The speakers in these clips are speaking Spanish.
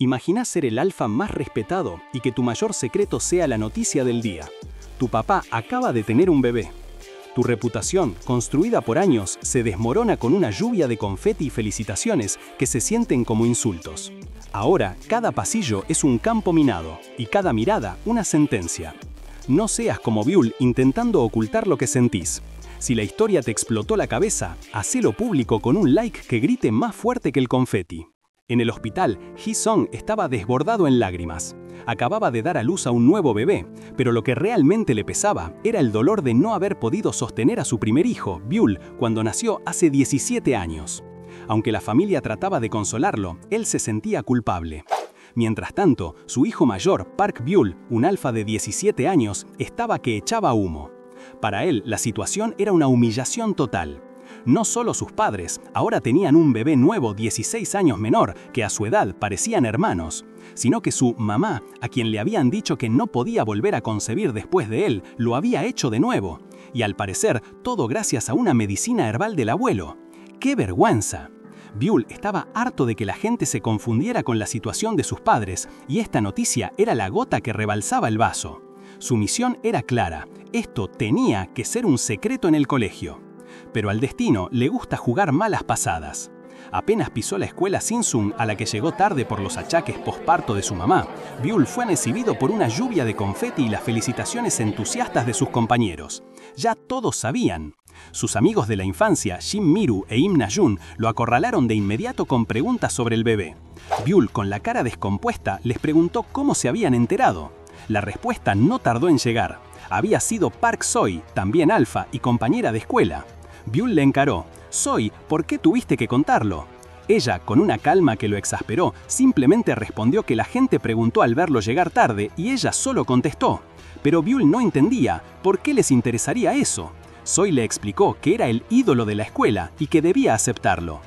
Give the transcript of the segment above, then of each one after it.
Imagina ser el alfa más respetado y que tu mayor secreto sea la noticia del día. Tu papá acaba de tener un bebé. Tu reputación, construida por años, se desmorona con una lluvia de confeti y felicitaciones que se sienten como insultos. Ahora, cada pasillo es un campo minado y cada mirada una sentencia. No seas como Byul intentando ocultar lo que sentís. Si la historia te explotó la cabeza, hacelo público con un like que grite más fuerte que el confeti. En el hospital, Hee-sung estaba desbordado en lágrimas. Acababa de dar a luz a un nuevo bebé, pero lo que realmente le pesaba era el dolor de no haber podido sostener a su primer hijo, Byul, cuando nació hace 17 años. Aunque la familia trataba de consolarlo, él se sentía culpable. Mientras tanto, su hijo mayor, Park Byul, un alfa de 17 años, estaba que echaba humo. Para él, la situación era una humillación total. No solo sus padres, ahora tenían un bebé nuevo 16 años menor, que a su edad parecían hermanos, sino que su mamá, a quien le habían dicho que no podía volver a concebir después de él, lo había hecho de nuevo. Y al parecer, todo gracias a una medicina herbal del abuelo. ¡Qué vergüenza! Byul estaba harto de que la gente se confundiera con la situación de sus padres, y esta noticia era la gota que rebalsaba el vaso. Su misión era clara: esto tenía que ser un secreto en el colegio. Pero al destino le gusta jugar malas pasadas. Apenas pisó la escuela Sinsung, a la que llegó tarde por los achaques posparto de su mamá, Byul fue recibido por una lluvia de confeti y las felicitaciones entusiastas de sus compañeros. Ya todos sabían. Sus amigos de la infancia, Shin Miru e Im Na-jun, lo acorralaron de inmediato con preguntas sobre el bebé. Byul, con la cara descompuesta, les preguntó cómo se habían enterado. La respuesta no tardó en llegar. Había sido Park Soy, también alfa y compañera de escuela. Byul le encaró: «Soy, ¿por qué tuviste que contarlo?». Ella, con una calma que lo exasperó, simplemente respondió que la gente preguntó al verlo llegar tarde y ella solo contestó. Pero Byul no entendía por qué les interesaría eso. Soy le explicó que era el ídolo de la escuela y que debía aceptarlo.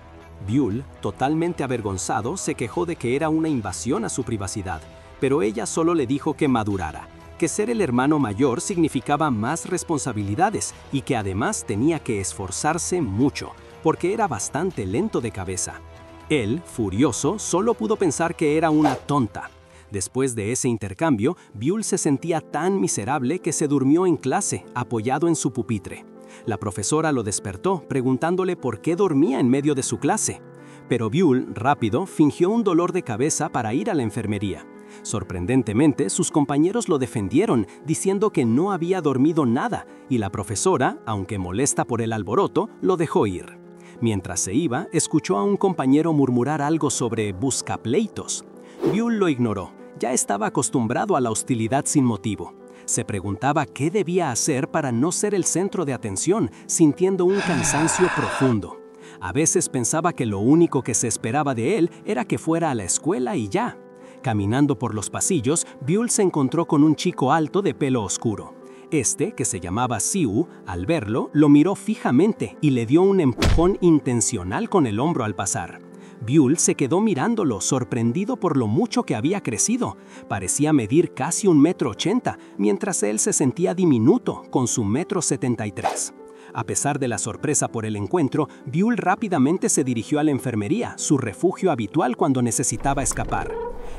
Byul, totalmente avergonzado, se quejó de que era una invasión a su privacidad, pero ella solo le dijo que madurara, que ser el hermano mayor significaba más responsabilidades y que además tenía que esforzarse mucho, porque era bastante lento de cabeza. Él, furioso, solo pudo pensar que era una tonta. Después de ese intercambio, Byul se sentía tan miserable que se durmió en clase, apoyado en su pupitre. La profesora lo despertó, preguntándole por qué dormía en medio de su clase. Pero Byul, rápido, fingió un dolor de cabeza para ir a la enfermería. Sorprendentemente, sus compañeros lo defendieron, diciendo que no había dormido nada, y la profesora, aunque molesta por el alboroto, lo dejó ir. Mientras se iba, escuchó a un compañero murmurar algo sobre buscapleitos. Byul lo ignoró, ya estaba acostumbrado a la hostilidad sin motivo. Se preguntaba qué debía hacer para no ser el centro de atención, sintiendo un cansancio profundo. A veces pensaba que lo único que se esperaba de él era que fuera a la escuela y ya. Caminando por los pasillos, Byul se encontró con un chico alto de pelo oscuro. Este, que se llamaba Siu, al verlo, lo miró fijamente y le dio un empujón intencional con el hombro al pasar. Byul se quedó mirándolo, sorprendido por lo mucho que había crecido. Parecía medir casi 1,80 m, mientras él se sentía diminuto, con su 1,73 m. A pesar de la sorpresa por el encuentro, Byul rápidamente se dirigió a la enfermería, su refugio habitual cuando necesitaba escapar.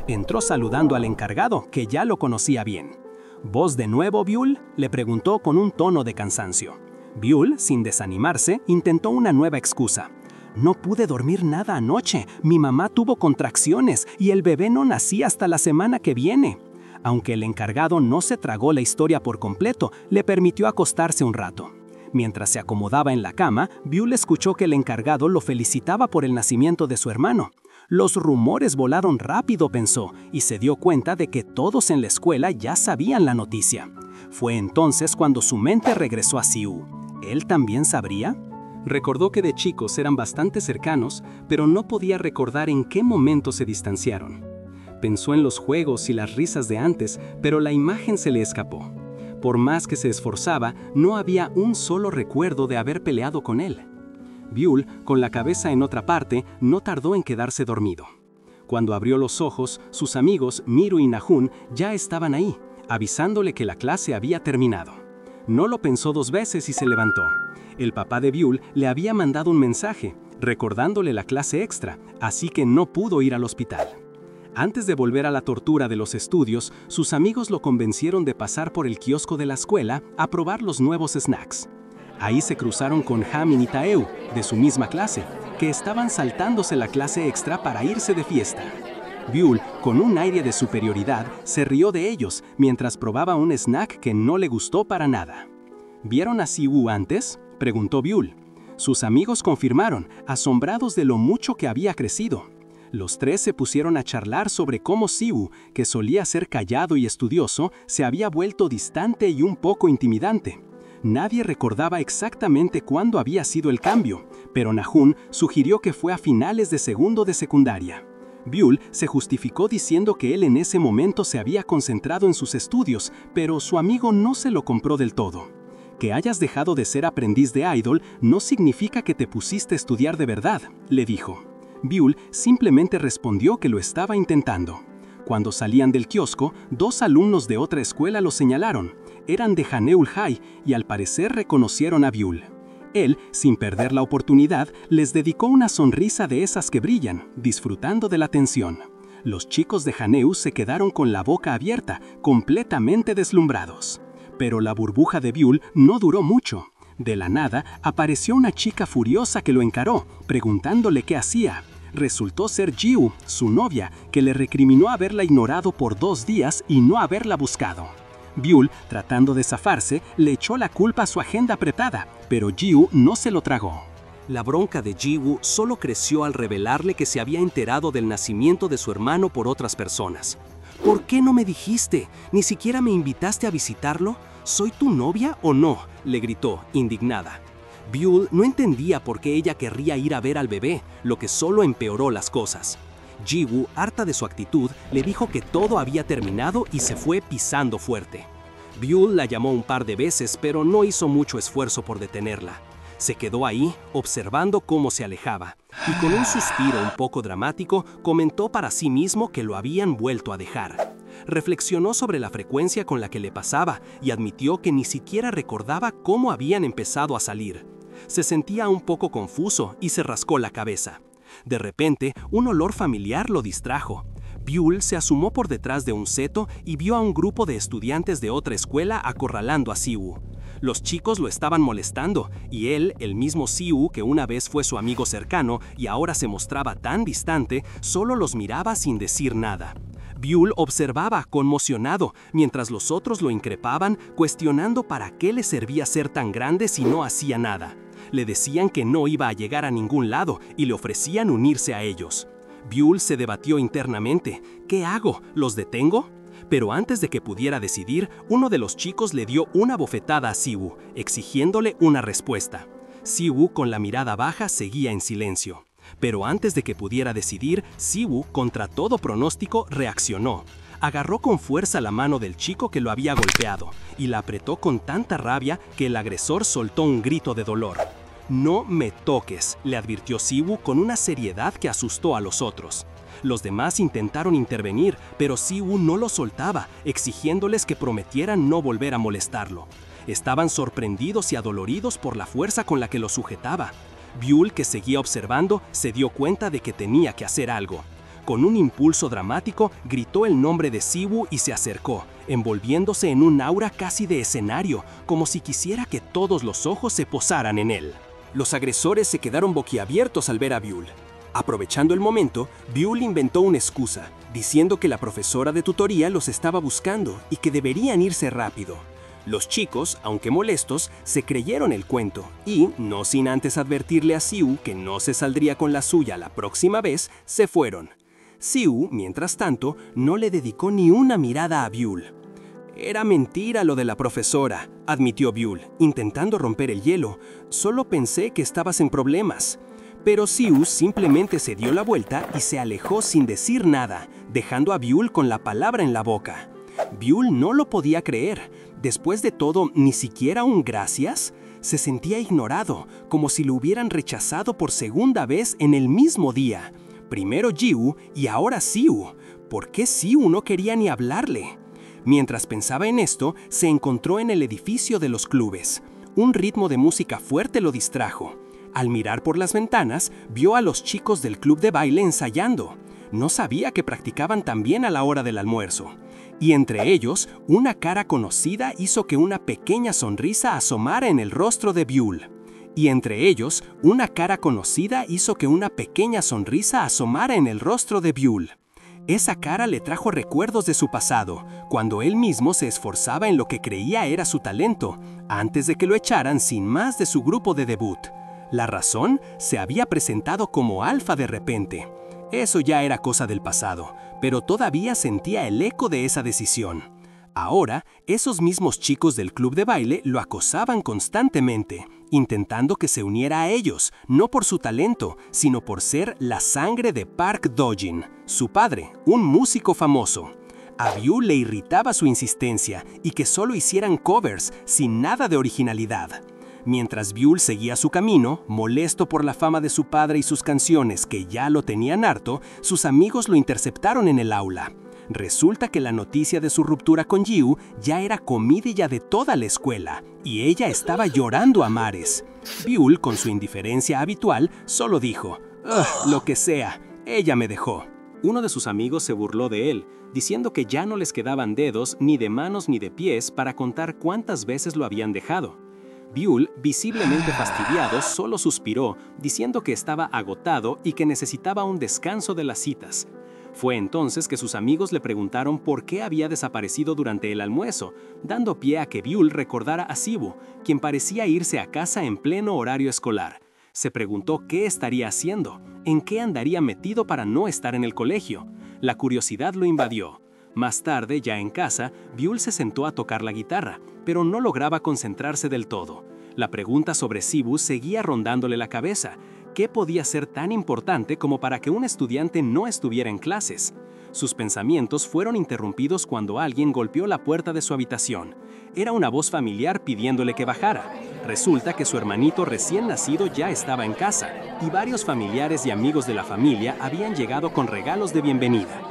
Entró saludando al encargado, que ya lo conocía bien. «¿Vos de nuevo, Byul?», le preguntó con un tono de cansancio. Byul, sin desanimarse, intentó una nueva excusa. «No pude dormir nada anoche, mi mamá tuvo contracciones y el bebé no nacía hasta la semana que viene». Aunque el encargado no se tragó la historia por completo, le permitió acostarse un rato. Mientras se acomodaba en la cama, Byul escuchó que el encargado lo felicitaba por el nacimiento de su hermano. Los rumores volaron rápido, pensó, y se dio cuenta de que todos en la escuela ya sabían la noticia. Fue entonces cuando su mente regresó a Siu. ¿Él también sabría? Recordó que de chicos eran bastante cercanos, pero no podía recordar en qué momento se distanciaron. Pensó en los juegos y las risas de antes, pero la imagen se le escapó. Por más que se esforzaba, no había un solo recuerdo de haber peleado con él. Byul, con la cabeza en otra parte, no tardó en quedarse dormido. Cuando abrió los ojos, sus amigos Miru y Na-jun ya estaban ahí, avisándole que la clase había terminado. No lo pensó dos veces y se levantó. El papá de Byul le había mandado un mensaje, recordándole la clase extra, así que no pudo ir al hospital. Antes de volver a la tortura de los estudios, sus amigos lo convencieron de pasar por el kiosco de la escuela a probar los nuevos snacks. Ahí se cruzaron con Hamin y Taeu, de su misma clase, que estaban saltándose la clase extra para irse de fiesta. Byul, con un aire de superioridad, se rió de ellos mientras probaba un snack que no le gustó para nada. ¿Vieron a Siwoo antes?, preguntó Byul. Sus amigos confirmaron, asombrados de lo mucho que había crecido. Los tres se pusieron a charlar sobre cómo Siwoo, que solía ser callado y estudioso, se había vuelto distante y un poco intimidante. Nadie recordaba exactamente cuándo había sido el cambio, pero Nahun sugirió que fue a finales de segundo de secundaria. Byul se justificó diciendo que él en ese momento se había concentrado en sus estudios, pero su amigo no se lo compró del todo. Que hayas dejado de ser aprendiz de idol no significa que te pusiste a estudiar de verdad, le dijo. Byul simplemente respondió que lo estaba intentando. Cuando salían del kiosco, dos alumnos de otra escuela lo señalaron. Eran de Haneul High y al parecer reconocieron a Byul. Él, sin perder la oportunidad, les dedicó una sonrisa de esas que brillan, disfrutando de la atención. Los chicos de Haneu se quedaron con la boca abierta, completamente deslumbrados. Pero la burbuja de Byul no duró mucho. De la nada, apareció una chica furiosa que lo encaró, preguntándole qué hacía. Resultó ser Jiwoo, su novia, que le recriminó haberla ignorado por 2 días y no haberla buscado. Byul, tratando de zafarse, le echó la culpa a su agenda apretada, pero Jiwoo no se lo tragó. La bronca de Jiwoo solo creció al revelarle que se había enterado del nacimiento de su hermano por otras personas. ¿Por qué no me dijiste? ¿Ni siquiera me invitaste a visitarlo? ¿Soy tu novia o no?, le gritó, indignada. Byul no entendía por qué ella querría ir a ver al bebé, lo que solo empeoró las cosas. Jiwoo, harta de su actitud, le dijo que todo había terminado y se fue pisando fuerte. Byul la llamó un par de veces, pero no hizo mucho esfuerzo por detenerla. Se quedó ahí, observando cómo se alejaba, y con un suspiro un poco dramático, comentó para sí mismo que lo habían vuelto a dejar. Reflexionó sobre la frecuencia con la que le pasaba y admitió que ni siquiera recordaba cómo habían empezado a salir. Se sentía un poco confuso y se rascó la cabeza. De repente, un olor familiar lo distrajo. Byul se asomó por detrás de un seto y vio a un grupo de estudiantes de otra escuela acorralando a Siwoo. Los chicos lo estaban molestando, y él, el mismo Siwoo que una vez fue su amigo cercano y ahora se mostraba tan distante, solo los miraba sin decir nada. Byul observaba conmocionado, mientras los otros lo increpaban, cuestionando para qué le servía ser tan grande si no hacía nada. Le decían que no iba a llegar a ningún lado y le ofrecían unirse a ellos. Byul se debatió internamente. ¿Qué hago? ¿Los detengo? Pero antes de que pudiera decidir, uno de los chicos le dio una bofetada a Siwoo, exigiéndole una respuesta. Siwoo, con la mirada baja, seguía en silencio. Pero antes de que pudiera decidir, Siwoo, contra todo pronóstico, reaccionó. Agarró con fuerza la mano del chico que lo había golpeado y la apretó con tanta rabia que el agresor soltó un grito de dolor. «No me toques», le advirtió Siwoo con una seriedad que asustó a los otros. Los demás intentaron intervenir, pero Siwoo no lo soltaba, exigiéndoles que prometieran no volver a molestarlo. Estaban sorprendidos y adoloridos por la fuerza con la que lo sujetaba. Byul, que seguía observando, se dio cuenta de que tenía que hacer algo. Con un impulso dramático, gritó el nombre de Siwoo y se acercó, envolviéndose en un aura casi de escenario, como si quisiera que todos los ojos se posaran en él. Los agresores se quedaron boquiabiertos al ver a Byul. Aprovechando el momento, Byul inventó una excusa, diciendo que la profesora de tutoría los estaba buscando y que deberían irse rápido. Los chicos, aunque molestos, se creyeron el cuento y, no sin antes advertirle a Siwoo que no se saldría con la suya la próxima vez, se fueron. Siwoo, mientras tanto, no le dedicó ni una mirada a Byul. «Era mentira lo de la profesora», admitió Byul, intentando romper el hielo. «Solo pensé que estabas en problemas». Pero Siwoo simplemente se dio la vuelta y se alejó sin decir nada, dejando a Byul con la palabra en la boca. Byul no lo podía creer. Después de todo, ¿ni siquiera un gracias? Se sentía ignorado, como si lo hubieran rechazado por segunda vez en el mismo día. Primero Jiwoo y ahora Siwoo. ¿Por qué Siwoo no quería ni hablarle? Mientras pensaba en esto, se encontró en el edificio de los clubes. Un ritmo de música fuerte lo distrajo. Al mirar por las ventanas, vio a los chicos del club de baile ensayando. No sabía que practicaban también a la hora del almuerzo. Y entre ellos, una cara conocida hizo que una pequeña sonrisa asomara en el rostro de Buell. Y entre ellos, una cara conocida hizo que una pequeña sonrisa asomara en el rostro de Buell. Esa cara le trajo recuerdos de su pasado, cuando él mismo se esforzaba en lo que creía era su talento, antes de que lo echaran sin más de su grupo de debut. La razón, se había presentado como alfa de repente. Eso ya era cosa del pasado, pero todavía sentía el eco de esa decisión. Ahora, esos mismos chicos del club de baile lo acosaban constantemente, intentando que se uniera a ellos, no por su talento, sino por ser la sangre de Park Do-jin, su padre, un músico famoso. A Buell le irritaba su insistencia y que solo hicieran covers, sin nada de originalidad. Mientras Buell seguía su camino, molesto por la fama de su padre y sus canciones que ya lo tenían harto, sus amigos lo interceptaron en el aula. Resulta que la noticia de su ruptura con Jiwoo ya era comidilla de toda la escuela, y ella estaba llorando a mares. Buell, con su indiferencia habitual, solo dijo, "Ugh, lo que sea, ella me dejó". Uno de sus amigos se burló de él, diciendo que ya no les quedaban dedos, ni de manos ni de pies, para contar cuántas veces lo habían dejado. Buell, visiblemente fastidiado, solo suspiró, diciendo que estaba agotado y que necesitaba un descanso de las citas. Fue entonces que sus amigos le preguntaron por qué había desaparecido durante el almuerzo, dando pie a que Buell recordara a Siwoo, quien parecía irse a casa en pleno horario escolar. Se preguntó qué estaría haciendo, en qué andaría metido para no estar en el colegio. La curiosidad lo invadió. Más tarde, ya en casa, Buell se sentó a tocar la guitarra, pero no lograba concentrarse del todo. La pregunta sobre Siwoo seguía rondándole la cabeza. ¿Qué podía ser tan importante como para que un estudiante no estuviera en clases? Sus pensamientos fueron interrumpidos cuando alguien golpeó la puerta de su habitación. Era una voz familiar pidiéndole que bajara. Resulta que su hermanito recién nacido ya estaba en casa, y varios familiares y amigos de la familia habían llegado con regalos de bienvenida.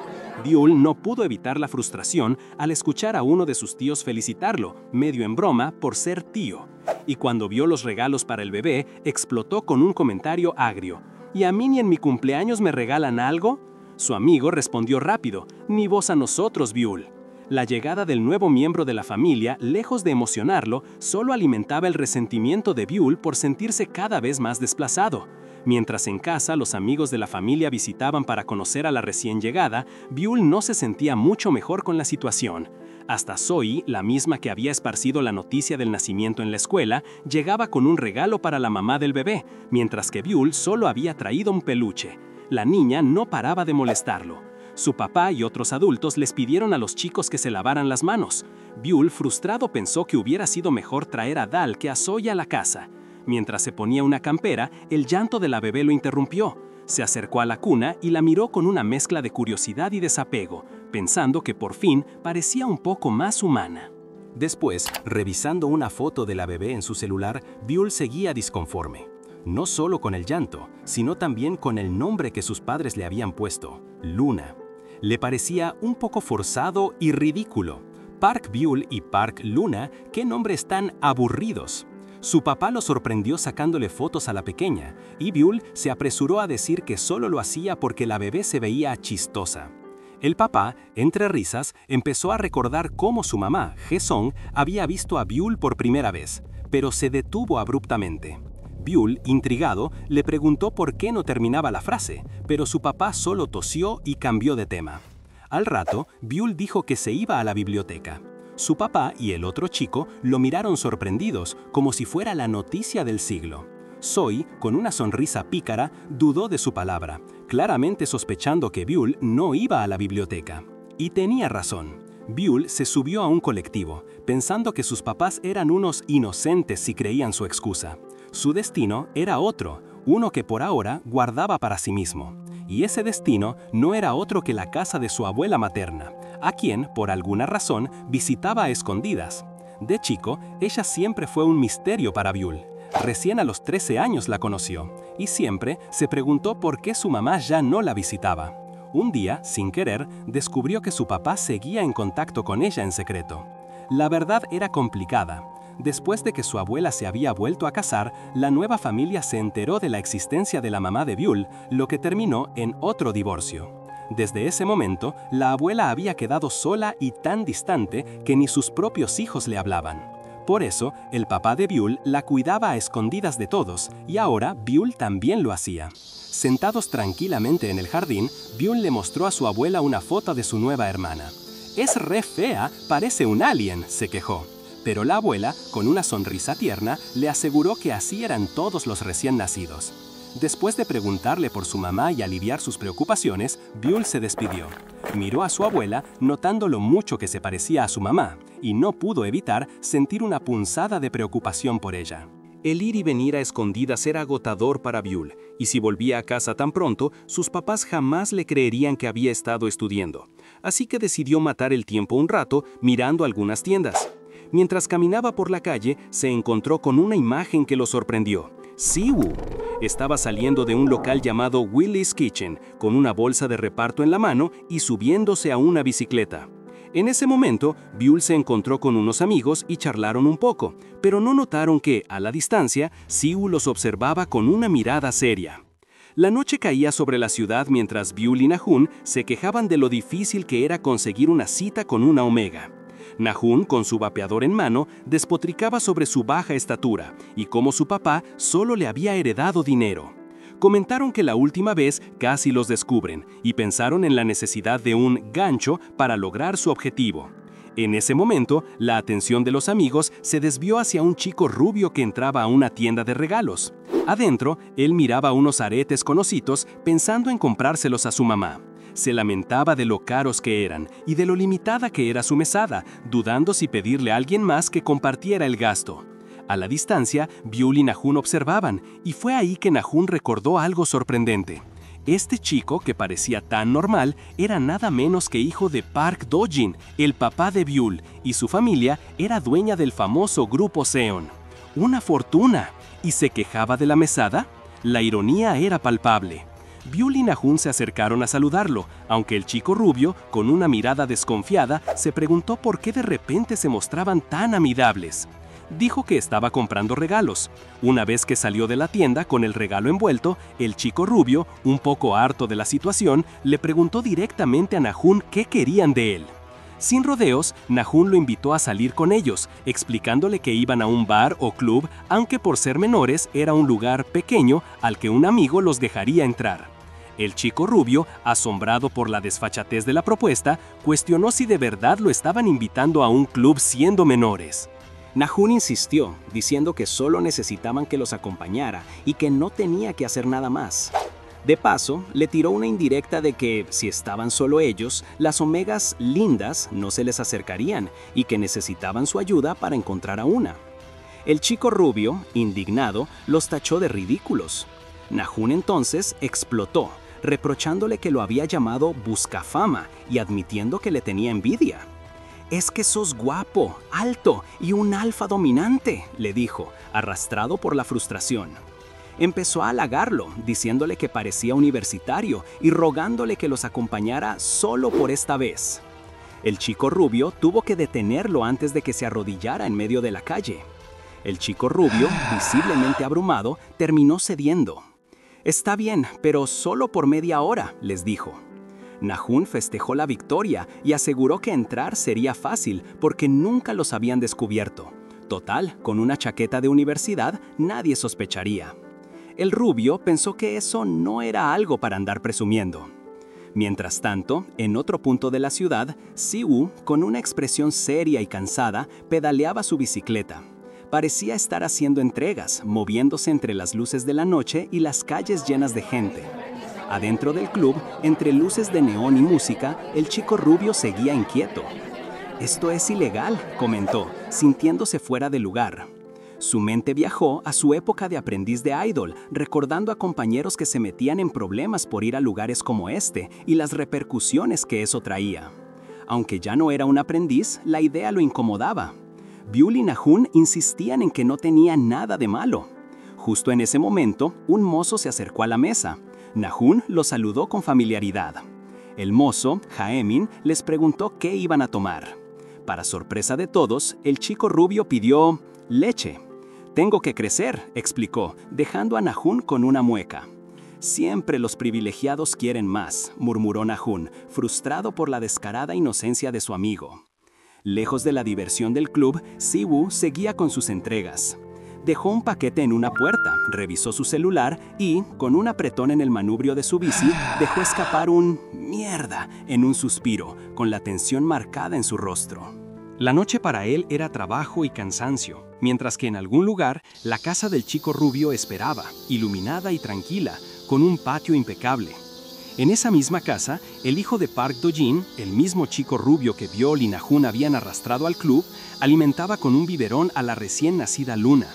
Buell no pudo evitar la frustración al escuchar a uno de sus tíos felicitarlo, medio en broma, por ser tío. Y cuando vio los regalos para el bebé, explotó con un comentario agrio. ¿Y a mí ni en mi cumpleaños me regalan algo? Su amigo respondió rápido, ni vos a nosotros, Buell. La llegada del nuevo miembro de la familia, lejos de emocionarlo, solo alimentaba el resentimiento de Buell por sentirse cada vez más desplazado. Mientras en casa los amigos de la familia visitaban para conocer a la recién llegada, Buell no se sentía mucho mejor con la situación. Hasta Zoe, la misma que había esparcido la noticia del nacimiento en la escuela, llegaba con un regalo para la mamá del bebé, mientras que Buell solo había traído un peluche. La niña no paraba de molestarlo. Su papá y otros adultos les pidieron a los chicos que se lavaran las manos. Buell, frustrado, pensó que hubiera sido mejor traer a Dal que a Zoe a la casa. Mientras se ponía una campera, el llanto de la bebé lo interrumpió. Se acercó a la cuna y la miró con una mezcla de curiosidad y desapego, pensando que por fin parecía un poco más humana. Después, revisando una foto de la bebé en su celular, Buell seguía disconforme. No solo con el llanto, sino también con el nombre que sus padres le habían puesto, Luna. Le parecía un poco forzado y ridículo. Park Buell y Park Luna, ¿qué nombres tan aburridos? Su papá lo sorprendió sacándole fotos a la pequeña, y Buell se apresuró a decir que solo lo hacía porque la bebé se veía chistosa. El papá, entre risas, empezó a recordar cómo su mamá, Hae-sung, había visto a Buell por primera vez, pero se detuvo abruptamente. Buell, intrigado, le preguntó por qué no terminaba la frase, pero su papá solo tosió y cambió de tema. Al rato, Buell dijo que se iba a la biblioteca. Su papá y el otro chico lo miraron sorprendidos, como si fuera la noticia del siglo. Zoe, con una sonrisa pícara, dudó de su palabra, claramente sospechando que Buell no iba a la biblioteca. Y tenía razón. Buell se subió a un colectivo, pensando que sus papás eran unos inocentes si creían su excusa. Su destino era otro, uno que por ahora guardaba para sí mismo. Y ese destino no era otro que la casa de su abuela materna, a quien, por alguna razón, visitaba a escondidas. De chico, ella siempre fue un misterio para Buell. Recién a los 13 años la conoció, y siempre se preguntó por qué su mamá ya no la visitaba. Un día, sin querer, descubrió que su papá seguía en contacto con ella en secreto. La verdad era complicada. Después de que su abuela se había vuelto a casar, la nueva familia se enteró de la existencia de la mamá de Buell, lo que terminó en otro divorcio. Desde ese momento, la abuela había quedado sola y tan distante que ni sus propios hijos le hablaban. Por eso, el papá de Buell la cuidaba a escondidas de todos, y ahora Buell también lo hacía. Sentados tranquilamente en el jardín, Buell le mostró a su abuela una foto de su nueva hermana. «Es re fea, parece un alien», se quejó. Pero la abuela, con una sonrisa tierna, le aseguró que así eran todos los recién nacidos. Después de preguntarle por su mamá y aliviar sus preocupaciones, Buell se despidió. Miró a su abuela, notando lo mucho que se parecía a su mamá, y no pudo evitar sentir una punzada de preocupación por ella. El ir y venir a escondidas era agotador para Buell, y si volvía a casa tan pronto, sus papás jamás le creerían que había estado estudiando. Así que decidió matar el tiempo un rato mirando algunas tiendas. Mientras caminaba por la calle, se encontró con una imagen que lo sorprendió. Siwoo estaba saliendo de un local llamado Willie's Kitchen, con una bolsa de reparto en la mano y subiéndose a una bicicleta. En ese momento, Buell se encontró con unos amigos y charlaron un poco, pero no notaron que, a la distancia, Siwoo los observaba con una mirada seria. La noche caía sobre la ciudad mientras Buell y Na-hoon se quejaban de lo difícil que era conseguir una cita con una omega. Na-hoon, con su vapeador en mano, despotricaba sobre su baja estatura y cómo su papá solo le había heredado dinero. Comentaron que la última vez casi los descubren y pensaron en la necesidad de un gancho para lograr su objetivo. En ese momento, la atención de los amigos se desvió hacia un chico rubio que entraba a una tienda de regalos. Adentro, él miraba unos aretes con ositos pensando en comprárselos a su mamá. Se lamentaba de lo caros que eran y de lo limitada que era su mesada, dudando si pedirle a alguien más que compartiera el gasto. A la distancia, Buell y Na-hoon observaban, y fue ahí que Na-hoon recordó algo sorprendente. Este chico, que parecía tan normal, era nada menos que hijo de Park Do-jin, el papá de Buell, y su familia era dueña del famoso grupo Seon. ¡Una fortuna! ¿Y se quejaba de la mesada? La ironía era palpable. Buell y Na-hoon se acercaron a saludarlo, aunque el chico rubio, con una mirada desconfiada, se preguntó por qué de repente se mostraban tan amigables. Dijo que estaba comprando regalos. Una vez que salió de la tienda con el regalo envuelto, el chico rubio, un poco harto de la situación, le preguntó directamente a Na-hoon qué querían de él. Sin rodeos, Na-hoon lo invitó a salir con ellos, explicándole que iban a un bar o club, aunque por ser menores era un lugar pequeño al que un amigo los dejaría entrar. El chico rubio, asombrado por la desfachatez de la propuesta, cuestionó si de verdad lo estaban invitando a un club siendo menores. Na-hoon insistió, diciendo que solo necesitaban que los acompañara y que no tenía que hacer nada más. De paso, le tiró una indirecta de que, si estaban solo ellos, las omegas lindas no se les acercarían y que necesitaban su ayuda para encontrar a una. El chico rubio, indignado, los tachó de ridículos. Na-hoon entonces explotó, reprochándole que lo había llamado buscafama y admitiendo que le tenía envidia. «Es que sos guapo, alto y un alfa dominante», le dijo, arrastrado por la frustración. Empezó a halagarlo, diciéndole que parecía universitario y rogándole que los acompañara solo por esta vez. El chico rubio tuvo que detenerlo antes de que se arrodillara en medio de la calle. El chico rubio, visiblemente abrumado, terminó cediendo. «Está bien, pero solo por media hora», les dijo. Na-hoon festejó la victoria y aseguró que entrar sería fácil porque nunca los habían descubierto. Total, con una chaqueta de universidad nadie sospecharía. El rubio pensó que eso no era algo para andar presumiendo. Mientras tanto, en otro punto de la ciudad, Siwoo, con una expresión seria y cansada, pedaleaba su bicicleta. Parecía estar haciendo entregas, moviéndose entre las luces de la noche y las calles llenas de gente. Adentro del club, entre luces de neón y música, el chico rubio seguía inquieto. «Esto es ilegal», comentó, sintiéndose fuera de lugar. Su mente viajó a su época de aprendiz de idol, recordando a compañeros que se metían en problemas por ir a lugares como este y las repercusiones que eso traía. Aunque ya no era un aprendiz, la idea lo incomodaba. Buell y Na-hoon insistían en que no tenía nada de malo. Justo en ese momento, un mozo se acercó a la mesa. Na-hoon lo saludó con familiaridad. El mozo, Jaemin, les preguntó qué iban a tomar. Para sorpresa de todos, el chico rubio pidió leche. «Tengo que crecer», explicó, dejando a Na-hoon con una mueca. Siempre los privilegiados quieren más, murmuró Nahun, frustrado por la descarada inocencia de su amigo. Lejos de la diversión del club, Siwoo seguía con sus entregas. Dejó un paquete en una puerta, revisó su celular y, con un apretón en el manubrio de su bici, dejó escapar un «mierda» en un suspiro, con la tensión marcada en su rostro. La noche para él era trabajo y cansancio, mientras que en algún lugar la casa del chico rubio esperaba, iluminada y tranquila, con un patio impecable. En esa misma casa, el hijo de Park Do-jin, el mismo chico rubio que Byul y Nahun habían arrastrado al club, alimentaba con un biberón a la recién nacida Luna.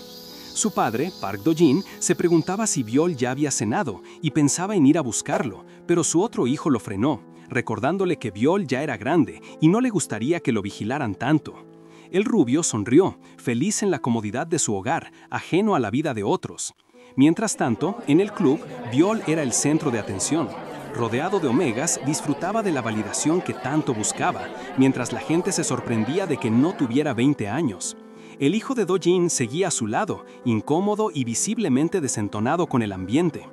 Su padre, Park Do-jin, se preguntaba si Byul ya había cenado y pensaba en ir a buscarlo, pero su otro hijo lo frenó, recordándole que Byul ya era grande y no le gustaría que lo vigilaran tanto. El rubio sonrió, feliz en la comodidad de su hogar, ajeno a la vida de otros. Mientras tanto, en el club, Byul era el centro de atención. Rodeado de omegas, disfrutaba de la validación que tanto buscaba, mientras la gente se sorprendía de que no tuviera 20 años. El hijo de Do-jin seguía a su lado, incómodo y visiblemente desentonado con el ambiente.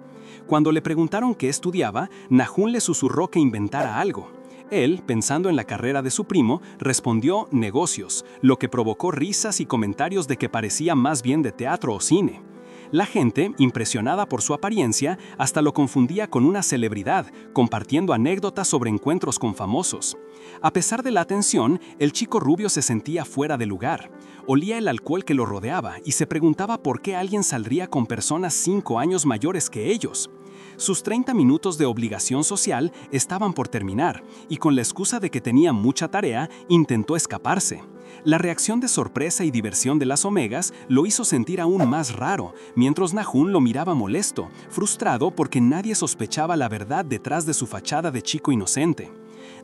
Cuando le preguntaron qué estudiaba, Nahun le susurró que inventara algo. Él, pensando en la carrera de su primo, respondió negocios, lo que provocó risas y comentarios de que parecía más bien de teatro o cine. La gente, impresionada por su apariencia, hasta lo confundía con una celebridad, compartiendo anécdotas sobre encuentros con famosos. A pesar de la atención, el chico rubio se sentía fuera de lugar. Olía el alcohol que lo rodeaba y se preguntaba por qué alguien saldría con personas 5 años mayores que ellos. Sus 30 minutos de obligación social estaban por terminar, y con la excusa de que tenía mucha tarea, intentó escaparse. La reacción de sorpresa y diversión de las omegas lo hizo sentir aún más raro, mientras Nahun lo miraba molesto, frustrado porque nadie sospechaba la verdad detrás de su fachada de chico inocente.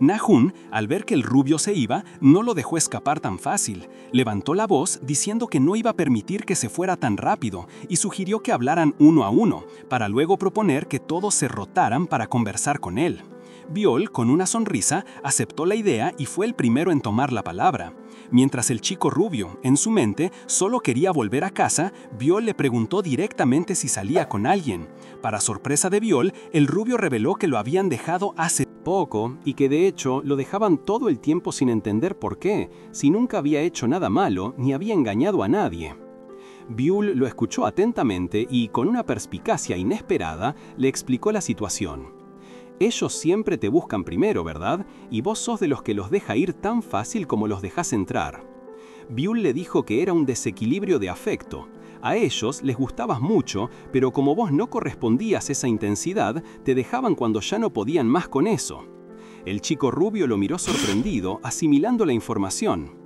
Nahun, al ver que el rubio se iba, no lo dejó escapar tan fácil. Levantó la voz diciendo que no iba a permitir que se fuera tan rápido y sugirió que hablaran uno a uno, para luego proponer que todos se rotaran para conversar con él. Byul, con una sonrisa, aceptó la idea y fue el primero en tomar la palabra. Mientras el chico rubio, en su mente, solo quería volver a casa, Byul le preguntó directamente si salía con alguien. Para sorpresa de Byul, el rubio reveló que lo habían dejado hace poco y que de hecho lo dejaban todo el tiempo sin entender por qué, si nunca había hecho nada malo ni había engañado a nadie. Byul lo escuchó atentamente y, con una perspicacia inesperada, le explicó la situación. Ellos siempre te buscan primero, ¿verdad? Y vos sos de los que los deja ir tan fácil como los dejás entrar. Byul le dijo que era un desequilibrio de afecto. A ellos les gustabas mucho, pero como vos no correspondías esa intensidad, te dejaban cuando ya no podían más con eso. El chico rubio lo miró sorprendido, asimilando la información.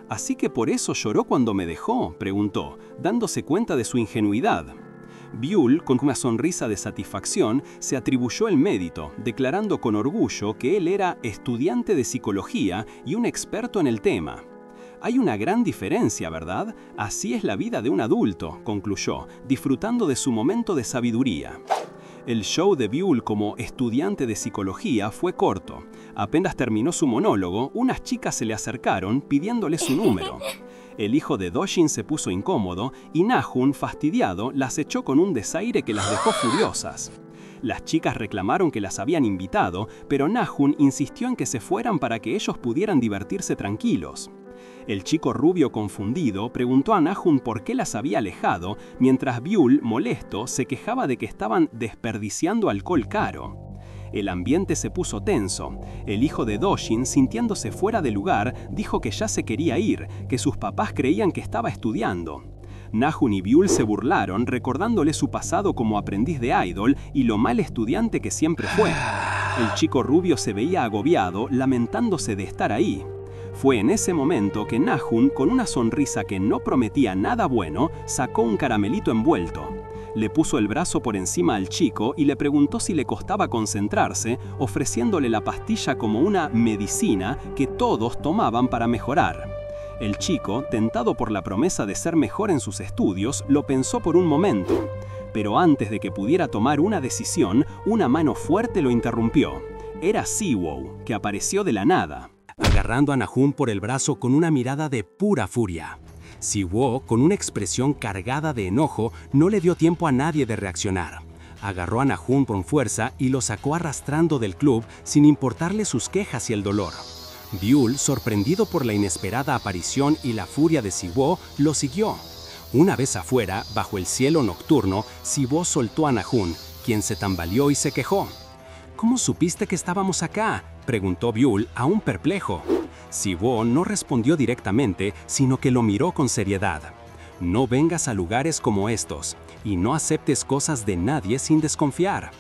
¿Así que por eso lloró cuando me dejó?, preguntó, dándose cuenta de su ingenuidad. Byul, con una sonrisa de satisfacción, se atribuyó el mérito, declarando con orgullo que él era estudiante de psicología y un experto en el tema. Hay una gran diferencia, ¿verdad? Así es la vida de un adulto, concluyó, disfrutando de su momento de sabiduría. El show de Byul como estudiante de psicología fue corto. Apenas terminó su monólogo, unas chicas se le acercaron pidiéndole su número. El hijo de Do-jin se puso incómodo y Nahun, fastidiado, las echó con un desaire que las dejó furiosas. Las chicas reclamaron que las habían invitado, pero Nahun insistió en que se fueran para que ellos pudieran divertirse tranquilos. El chico rubio confundido preguntó a Nahun por qué las había alejado, mientras Byul, molesto, se quejaba de que estaban desperdiciando alcohol caro. El ambiente se puso tenso. El hijo de Do-jin, sintiéndose fuera de lugar, dijo que ya se quería ir, que sus papás creían que estaba estudiando. Nahun y Byul se burlaron, recordándole su pasado como aprendiz de idol y lo mal estudiante que siempre fue. El chico rubio se veía agobiado, lamentándose de estar ahí. Fue en ese momento que Nahun, con una sonrisa que no prometía nada bueno, sacó un caramelito envuelto. Le puso el brazo por encima al chico y le preguntó si le costaba concentrarse, ofreciéndole la pastilla como una medicina que todos tomaban para mejorar. El chico, tentado por la promesa de ser mejor en sus estudios, lo pensó por un momento. Pero antes de que pudiera tomar una decisión, una mano fuerte lo interrumpió. Era Siwoo, que apareció de la nada, agarrando a Nahun por el brazo con una mirada de pura furia. Siwoo, con una expresión cargada de enojo, no le dio tiempo a nadie de reaccionar. Agarró a Nahum con fuerza y lo sacó arrastrando del club sin importarle sus quejas y el dolor. Byul, sorprendido por la inesperada aparición y la furia de Siwoo, lo siguió. Una vez afuera, bajo el cielo nocturno, Siwoo soltó a Nahum, quien se tambaleó y se quejó. «¿Cómo supiste que estábamos acá?», preguntó Byul, aún perplejo. Siwoo no respondió directamente, sino que lo miró con seriedad. «No vengas a lugares como estos, y no aceptes cosas de nadie sin desconfiar».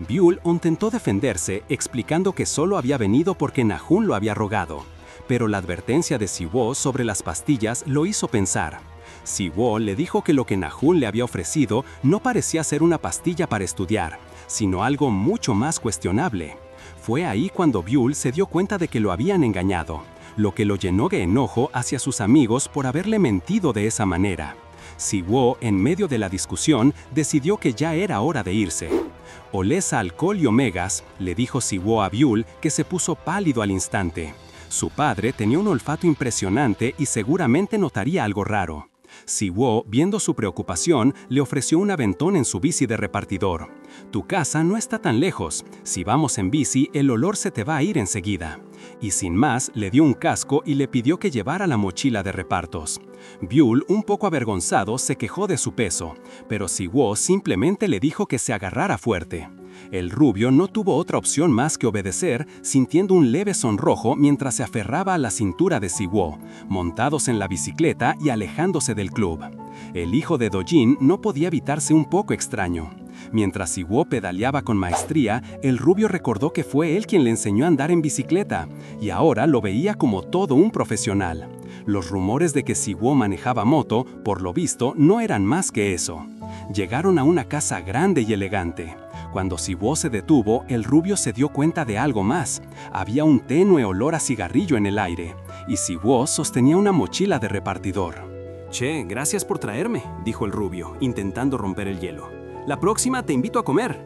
Byul intentó defenderse, explicando que solo había venido porque Nahum lo había rogado. Pero la advertencia de Siwoo sobre las pastillas lo hizo pensar. Siwoo le dijo que lo que Nahum le había ofrecido no parecía ser una pastilla para estudiar, sino algo mucho más cuestionable. Fue ahí cuando Byul se dio cuenta de que lo habían engañado, lo que lo llenó de enojo hacia sus amigos por haberle mentido de esa manera. Siwoo, en medio de la discusión, decidió que ya era hora de irse. «Olés a alcohol y omegas», le dijo Siwoo a Byul, que se puso pálido al instante. Su padre tenía un olfato impresionante y seguramente notaría algo raro. Siwoo, viendo su preocupación, le ofreció un aventón en su bici de repartidor. «Tu casa no está tan lejos. Si vamos en bici, el olor se te va a ir enseguida». Y sin más, le dio un casco y le pidió que llevara la mochila de repartos. Byul, un poco avergonzado, se quejó de su peso, pero Siwoo simplemente le dijo que se agarrara fuerte. El rubio no tuvo otra opción más que obedecer, sintiendo un leve sonrojo mientras se aferraba a la cintura de Siwoo, montados en la bicicleta y alejándose del club. El hijo de Dojin no podía evitarse un poco extraño. Mientras Siwoo pedaleaba con maestría, el rubio recordó que fue él quien le enseñó a andar en bicicleta, y ahora lo veía como todo un profesional. Los rumores de que Siwoo manejaba moto, por lo visto, no eran más que eso. Llegaron a una casa grande y elegante. Cuando Siwoo se detuvo, el rubio se dio cuenta de algo más. Había un tenue olor a cigarrillo en el aire, y Siwoo sostenía una mochila de repartidor. «Che, gracias por traerme», dijo el rubio, intentando romper el hielo. «La próxima te invito a comer».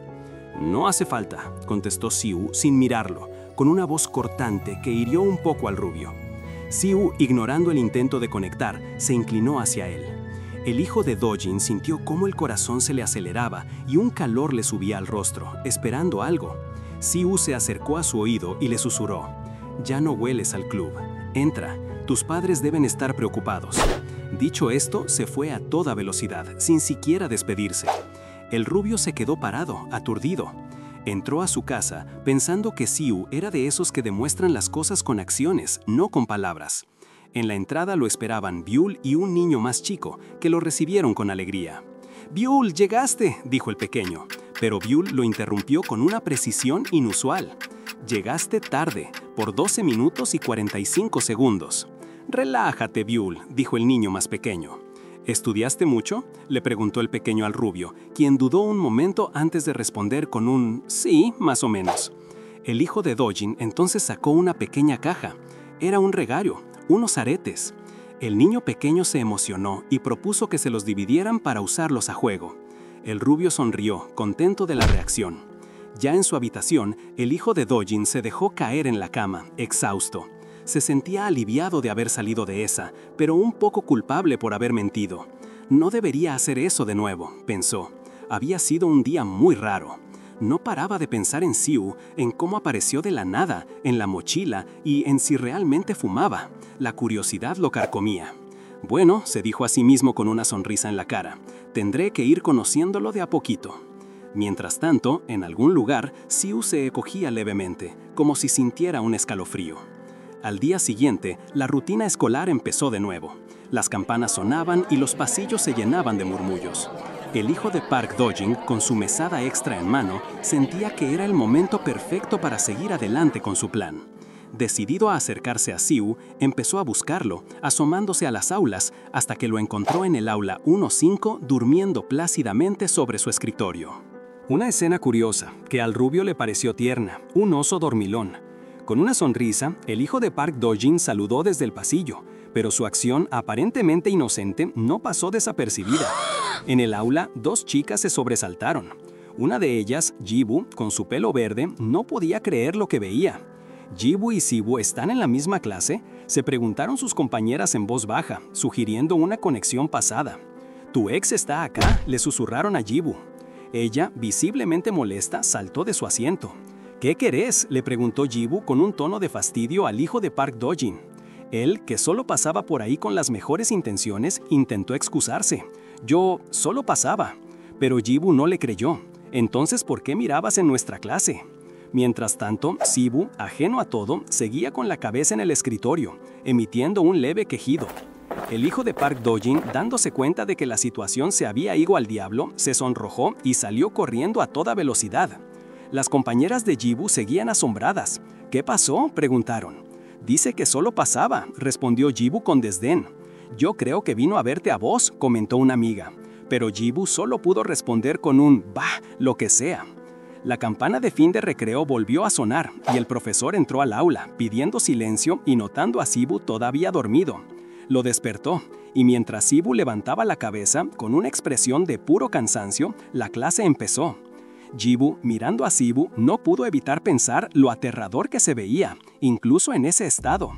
«No hace falta», contestó Siwoo sin mirarlo, con una voz cortante que hirió un poco al rubio. Siwoo, ignorando el intento de conectar, se inclinó hacia él. El hijo de Dojin sintió cómo el corazón se le aceleraba y un calor le subía al rostro, esperando algo. Siwoo se acercó a su oído y le susurró: «Ya no hueles al club. Entra, tus padres deben estar preocupados». Dicho esto, se fue a toda velocidad, sin siquiera despedirse. El rubio se quedó parado, aturdido. Entró a su casa pensando que Siwoo era de esos que demuestran las cosas con acciones, no con palabras. En la entrada lo esperaban Byul y un niño más chico, que lo recibieron con alegría. «Byul, llegaste», dijo el pequeño, pero Byul lo interrumpió con una precisión inusual. «Llegaste tarde, por 12 minutos y 45 segundos». «Relájate, Byul», dijo el niño más pequeño. «¿Estudiaste mucho?», le preguntó el pequeño al rubio, quien dudó un momento antes de responder con un «sí, más o menos». El hijo de Dojin entonces sacó una pequeña caja. Era un regalo, unos aretes. El niño pequeño se emocionó y propuso que se los dividieran para usarlos a juego. El rubio sonrió, contento de la reacción. Ya en su habitación, el hijo de Dojin se dejó caer en la cama, exhausto. Se sentía aliviado de haber salido de esa, pero un poco culpable por haber mentido. No debería hacer eso de nuevo, pensó. Había sido un día muy raro. No paraba de pensar en Siwoo, en cómo apareció de la nada, en la mochila y en si realmente fumaba. La curiosidad lo carcomía. Bueno, se dijo a sí mismo con una sonrisa en la cara, tendré que ir conociéndolo de a poquito. Mientras tanto, en algún lugar, Siwoo se encogía levemente, como si sintiera un escalofrío. Al día siguiente, la rutina escolar empezó de nuevo. Las campanas sonaban y los pasillos se llenaban de murmullos. El hijo de Park Dojin, con su mesada extra en mano, sentía que era el momento perfecto para seguir adelante con su plan. Decidido a acercarse a Siwoo, empezó a buscarlo, asomándose a las aulas, hasta que lo encontró en el aula 1-5 durmiendo plácidamente sobre su escritorio. Una escena curiosa, que al rubio le pareció tierna, un oso dormilón. Con una sonrisa, el hijo de Park Dojin saludó desde el pasillo, pero su acción, aparentemente inocente, no pasó desapercibida. En el aula, dos chicas se sobresaltaron. Una de ellas, Jiwoo, con su pelo verde, no podía creer lo que veía. ¿Jiwoo y Siwoo están en la misma clase?, se preguntaron sus compañeras en voz baja, sugiriendo una conexión pasada. «Tu ex está acá», le susurraron a Jiwoo. Ella, visiblemente molesta, saltó de su asiento. ¿Qué querés?, le preguntó Jibu con un tono de fastidio al hijo de Park Do-jin. Él, que solo pasaba por ahí con las mejores intenciones, intentó excusarse. Yo solo pasaba. Pero Jibu no le creyó. Entonces, ¿por qué mirabas en nuestra clase? Mientras tanto, Sibu, ajeno a todo, seguía con la cabeza en el escritorio, emitiendo un leve quejido. El hijo de Park Do-jin, dándose cuenta de que la situación se había ido al diablo, se sonrojó y salió corriendo a toda velocidad. Las compañeras de Jibu seguían asombradas. ¿Qué pasó?, preguntaron. Dice que solo pasaba, respondió Jibu con desdén. Yo creo que vino a verte a vos, comentó una amiga. Pero Jibu solo pudo responder con un «bah, lo que sea». La campana de fin de recreo volvió a sonar y el profesor entró al aula, pidiendo silencio y notando a Sibu todavía dormido. Lo despertó, y mientras Sibu levantaba la cabeza, con una expresión de puro cansancio, la clase empezó. Jibu, mirando a Sibu, no pudo evitar pensar lo aterrador que se veía, incluso en ese estado.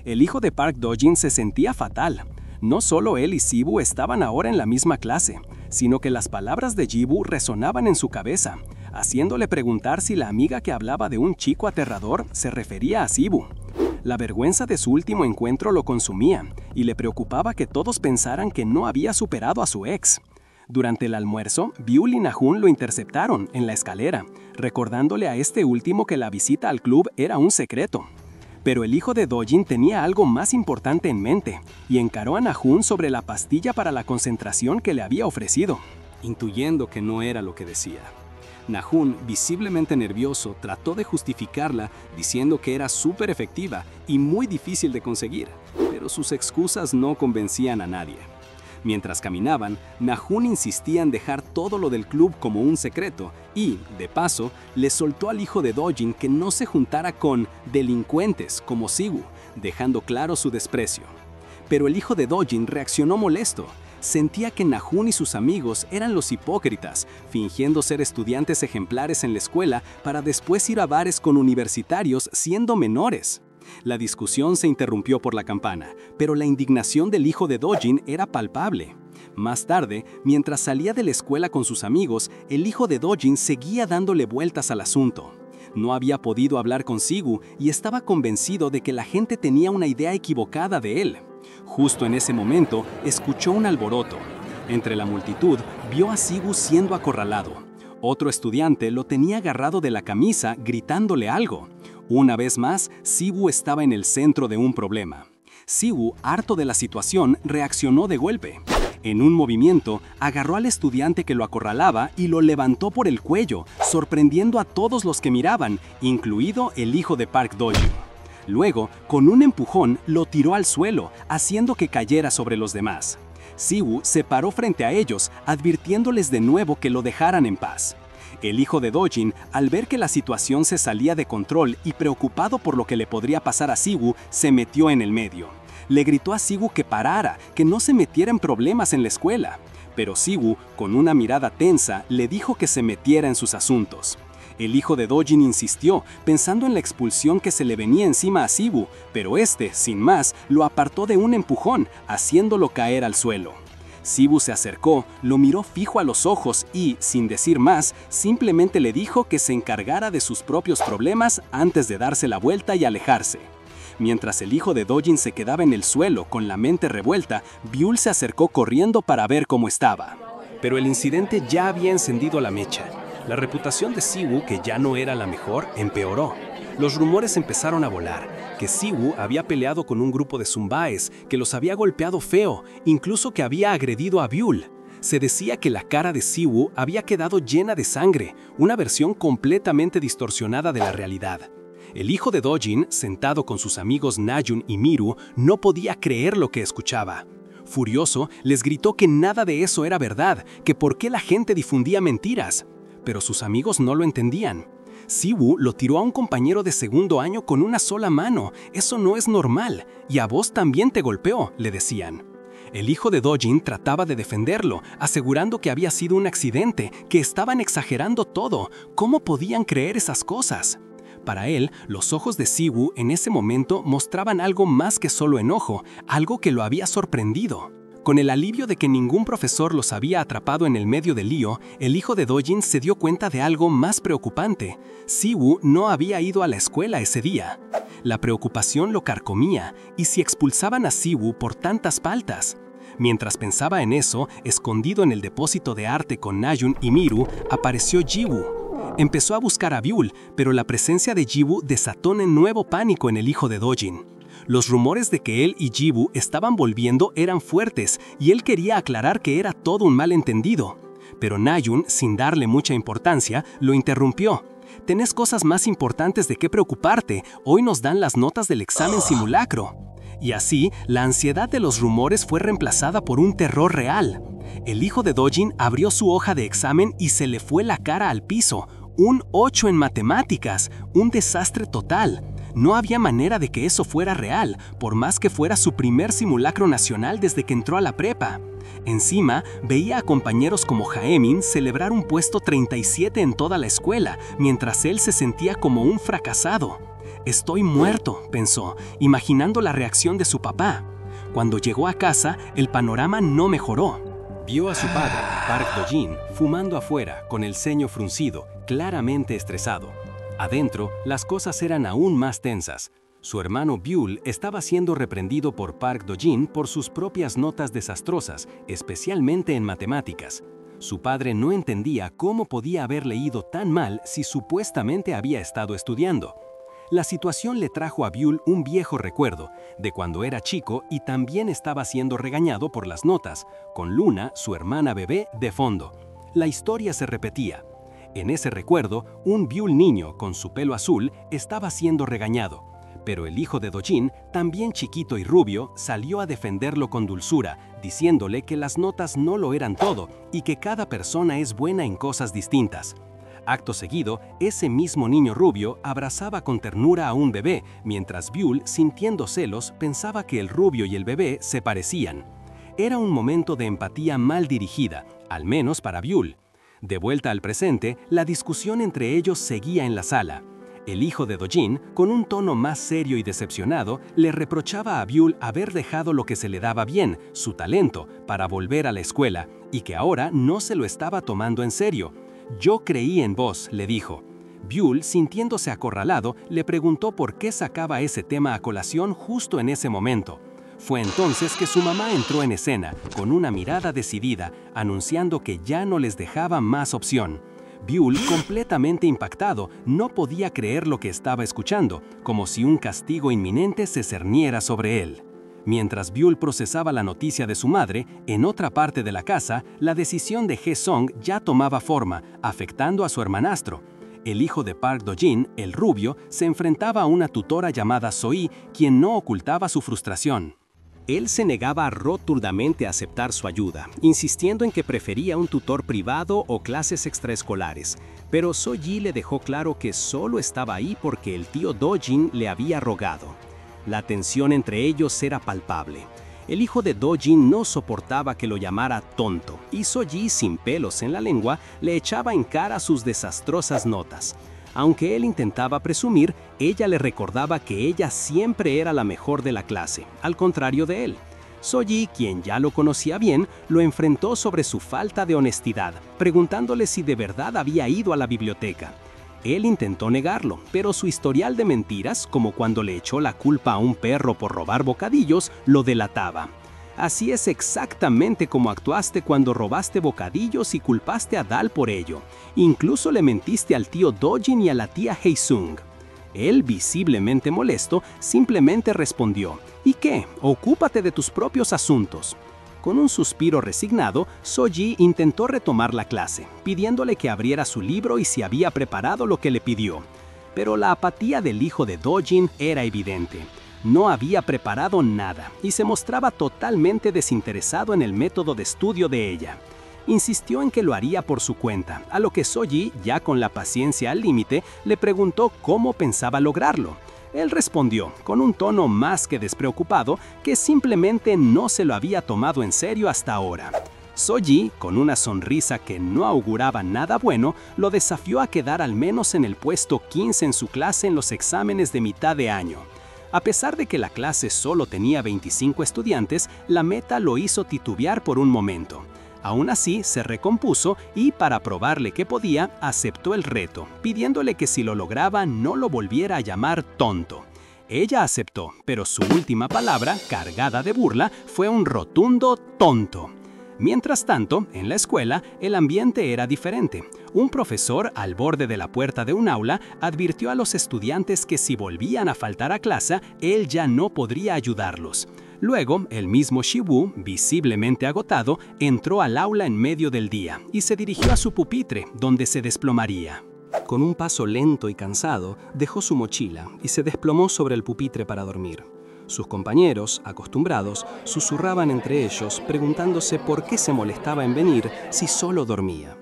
El hijo de Park Do-jin se sentía fatal. No solo él y Sibu estaban ahora en la misma clase, sino que las palabras de Jibu resonaban en su cabeza, haciéndole preguntar si la amiga que hablaba de un chico aterrador se refería a Sibu. La vergüenza de su último encuentro lo consumía, y le preocupaba que todos pensaran que no había superado a su ex. Durante el almuerzo, Byul y Nahun lo interceptaron en la escalera, recordándole a este último que la visita al club era un secreto. Pero el hijo de Do-jin tenía algo más importante en mente, y encaró a Nahun sobre la pastilla para la concentración que le había ofrecido. Intuyendo que no era lo que decía, Nahun, visiblemente nervioso, trató de justificarla diciendo que era súper efectiva y muy difícil de conseguir, pero sus excusas no convencían a nadie. Mientras caminaban, Nahun insistía en dejar todo lo del club como un secreto y, de paso, le soltó al hijo de Do-jin que no se juntara con delincuentes como Sibu, dejando claro su desprecio. Pero el hijo de Do-jin reaccionó molesto. Sentía que Nahun y sus amigos eran los hipócritas, fingiendo ser estudiantes ejemplares en la escuela para después ir a bares con universitarios siendo menores. La discusión se interrumpió por la campana, pero la indignación del hijo de Do-jin era palpable. Más tarde, mientras salía de la escuela con sus amigos, el hijo de Do-jin seguía dándole vueltas al asunto. No había podido hablar con Sigu y estaba convencido de que la gente tenía una idea equivocada de él. Justo en ese momento, escuchó un alboroto. Entre la multitud, vio a Sigu siendo acorralado. Otro estudiante lo tenía agarrado de la camisa, gritándole algo. Una vez más, Sibu estaba en el centro de un problema. Sibu, harto de la situación, reaccionó de golpe. En un movimiento, agarró al estudiante que lo acorralaba y lo levantó por el cuello, sorprendiendo a todos los que miraban, incluido el hijo de Park Do-jin. Luego, con un empujón, lo tiró al suelo, haciendo que cayera sobre los demás. Sibu se paró frente a ellos, advirtiéndoles de nuevo que lo dejaran en paz. El hijo de Do-jin, al ver que la situación se salía de control y preocupado por lo que le podría pasar a Sigu, se metió en el medio. Le gritó a Sigu que parara, que no se metiera en problemas en la escuela. Pero Sigu, con una mirada tensa, le dijo que se metiera en sus asuntos. El hijo de Do-jin insistió, pensando en la expulsión que se le venía encima a Sibu, pero este, sin más, lo apartó de un empujón, haciéndolo caer al suelo. Sibu se acercó, lo miró fijo a los ojos y, sin decir más, simplemente le dijo que se encargara de sus propios problemas antes de darse la vuelta y alejarse. Mientras el hijo de Do-jin se quedaba en el suelo con la mente revuelta, Byul se acercó corriendo para ver cómo estaba. Pero el incidente ya había encendido la mecha. La reputación de Sigu, que ya no era la mejor, empeoró. Los rumores empezaron a volar, que Sigu había peleado con un grupo de zumbaes, que los había golpeado feo, incluso que había agredido a Byul. Se decía que la cara de Sigu había quedado llena de sangre, una versión completamente distorsionada de la realidad. El hijo de Do-jin, sentado con sus amigos Najun y Miru, no podía creer lo que escuchaba. Furioso, les gritó que nada de eso era verdad, que por qué la gente difundía mentiras. Pero sus amigos no lo entendían. Sibu lo tiró a un compañero de segundo año con una sola mano. Eso no es normal. Y a vos también te golpeó, le decían. El hijo de Do-jin trataba de defenderlo, asegurando que había sido un accidente, que estaban exagerando todo. ¿Cómo podían creer esas cosas? Para él, los ojos de Sibu en ese momento mostraban algo más que solo enojo, algo que lo había sorprendido. Con el alivio de que ningún profesor los había atrapado en el medio del lío, el hijo de Dojin se dio cuenta de algo más preocupante. Siwoo no había ido a la escuela ese día. La preocupación lo carcomía, ¿y si expulsaban a Siwoo por tantas faltas? Mientras pensaba en eso, escondido en el depósito de arte con Nayun y Miru, apareció Jiwoo. Empezó a buscar a Byul, pero la presencia de Jiwoo desató un nuevo pánico en el hijo de Dojin. Los rumores de que él y Jiwoo estaban volviendo eran fuertes y él quería aclarar que era todo un malentendido. Pero Nayun, sin darle mucha importancia, lo interrumpió. «Tenés cosas más importantes de qué preocuparte, hoy nos dan las notas del examen simulacro». Y así, la ansiedad de los rumores fue reemplazada por un terror real. El hijo de Dojin abrió su hoja de examen y se le fue la cara al piso. Un 8 en matemáticas, un desastre total. No había manera de que eso fuera real, por más que fuera su primer simulacro nacional desde que entró a la prepa. Encima, veía a compañeros como Jaemin celebrar un puesto 37 en toda la escuela, mientras él se sentía como un fracasado. «Estoy muerto», pensó, imaginando la reacción de su papá. Cuando llegó a casa, el panorama no mejoró. Vio a su padre, Park Do-jin, fumando afuera, con el ceño fruncido, claramente estresado. Adentro, las cosas eran aún más tensas. Su hermano Byul estaba siendo reprendido por Park Do-jin por sus propias notas desastrosas, especialmente en matemáticas. Su padre no entendía cómo podía haber leído tan mal si supuestamente había estado estudiando. La situación le trajo a Byul un viejo recuerdo de cuando era chico y también estaba siendo regañado por las notas, con Luna, su hermana bebé, de fondo. La historia se repetía. En ese recuerdo, un Byul niño con su pelo azul estaba siendo regañado, pero el hijo de Dojin, también chiquito y rubio, salió a defenderlo con dulzura, diciéndole que las notas no lo eran todo y que cada persona es buena en cosas distintas. Acto seguido, ese mismo niño rubio abrazaba con ternura a un bebé, mientras Byul, sintiendo celos, pensaba que el rubio y el bebé se parecían. Era un momento de empatía mal dirigida, al menos para Byul. De vuelta al presente, la discusión entre ellos seguía en la sala. El hijo de Dojin, con un tono más serio y decepcionado, le reprochaba a Byul haber dejado lo que se le daba bien, su talento, para volver a la escuela, y que ahora no se lo estaba tomando en serio. «Yo creí en vos», le dijo. Byul, sintiéndose acorralado, le preguntó por qué sacaba ese tema a colación justo en ese momento. Fue entonces que su mamá entró en escena, con una mirada decidida, anunciando que ya no les dejaba más opción. Byul, completamente impactado, no podía creer lo que estaba escuchando, como si un castigo inminente se cerniera sobre él. Mientras Byul procesaba la noticia de su madre, en otra parte de la casa, la decisión de Hae-sung ya tomaba forma, afectando a su hermanastro. El hijo de Park Do-jin, el rubio, se enfrentaba a una tutora llamada Sohee, quien no ocultaba su frustración. Él se negaba rotundamente a aceptar su ayuda, insistiendo en que prefería un tutor privado o clases extraescolares, pero Sohee le dejó claro que solo estaba ahí porque el tío Dojin le había rogado. La tensión entre ellos era palpable. El hijo de Dojin no soportaba que lo llamara tonto, y Sohee, sin pelos en la lengua, le echaba en cara sus desastrosas notas. Aunque él intentaba presumir, ella le recordaba que ella siempre era la mejor de la clase, al contrario de él. Sohee, quien ya lo conocía bien, lo enfrentó sobre su falta de honestidad, preguntándole si de verdad había ido a la biblioteca. Él intentó negarlo, pero su historial de mentiras, como cuando le echó la culpa a un perro por robar bocadillos, lo delataba. Así es exactamente como actuaste cuando robaste bocadillos y culpaste a Dal por ello. Incluso le mentiste al tío Dojin y a la tía Hae-sung. Él, visiblemente molesto, simplemente respondió: «¿Y qué? Ocúpate de tus propios asuntos». Con un suspiro resignado, Sohee intentó retomar la clase, pidiéndole que abriera su libro y si había preparado lo que le pidió. Pero la apatía del hijo de Dojin era evidente. No había preparado nada y se mostraba totalmente desinteresado en el método de estudio de ella. Insistió en que lo haría por su cuenta, a lo que Sohee, ya con la paciencia al límite, le preguntó cómo pensaba lograrlo. Él respondió, con un tono más que despreocupado, que simplemente no se lo había tomado en serio hasta ahora. Sohee, con una sonrisa que no auguraba nada bueno, lo desafió a quedar al menos en el puesto 15 en su clase en los exámenes de mitad de año. A pesar de que la clase solo tenía 25 estudiantes, la meta lo hizo titubear por un momento. Aún así, se recompuso y, para probarle que podía, aceptó el reto, pidiéndole que si lo lograba no lo volviera a llamar tonto. Ella aceptó, pero su última palabra, cargada de burla, fue un rotundo tonto. Mientras tanto, en la escuela, el ambiente era diferente. Un profesor, al borde de la puerta de un aula, advirtió a los estudiantes que si volvían a faltar a clase, él ya no podría ayudarlos. Luego, el mismo Shi-Woo, visiblemente agotado, entró al aula en medio del día y se dirigió a su pupitre, donde se desplomaría. Con un paso lento y cansado, dejó su mochila y se desplomó sobre el pupitre para dormir. Sus compañeros, acostumbrados, susurraban entre ellos preguntándose por qué se molestaba en venir si solo dormía.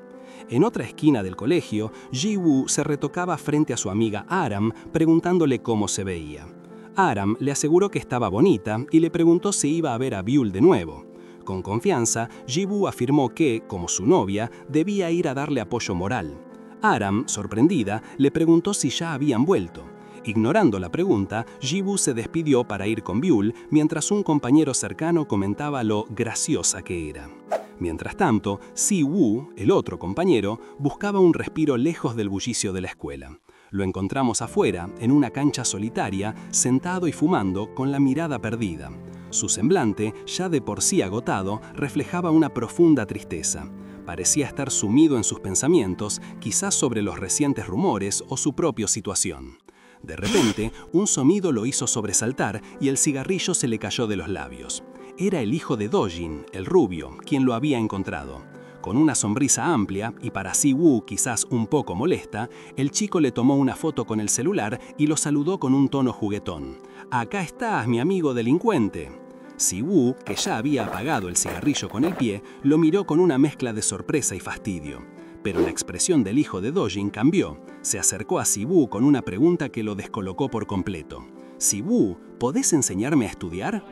En otra esquina del colegio, Ji-Woo se retocaba frente a su amiga Aram preguntándole cómo se veía. Aram le aseguró que estaba bonita y le preguntó si iba a ver a Byul de nuevo. Con confianza, Ji-Woo afirmó que, como su novia, debía ir a darle apoyo moral. Aram, sorprendida, le preguntó si ya habían vuelto. Ignorando la pregunta, Ji-Woo se despidió para ir con Byul, mientras un compañero cercano comentaba lo graciosa que era. Mientras tanto, Si-Woo, el otro compañero, buscaba un respiro lejos del bullicio de la escuela. Lo encontramos afuera, en una cancha solitaria, sentado y fumando, con la mirada perdida. Su semblante, ya de por sí agotado, reflejaba una profunda tristeza. Parecía estar sumido en sus pensamientos, quizás sobre los recientes rumores o su propia situación. De repente, un sonido lo hizo sobresaltar y el cigarrillo se le cayó de los labios. Era el hijo de Dojin, el rubio, quien lo había encontrado. Con una sonrisa amplia y para Si-Woo quizás un poco molesta, el chico le tomó una foto con el celular y lo saludó con un tono juguetón. «Acá estás, mi amigo delincuente». Si-Woo, que ya había apagado el cigarrillo con el pie, lo miró con una mezcla de sorpresa y fastidio. Pero la expresión del hijo de Dojin cambió. Se acercó a Si-Woo con una pregunta que lo descolocó por completo. «Si-Woo, ¿podés enseñarme a estudiar?».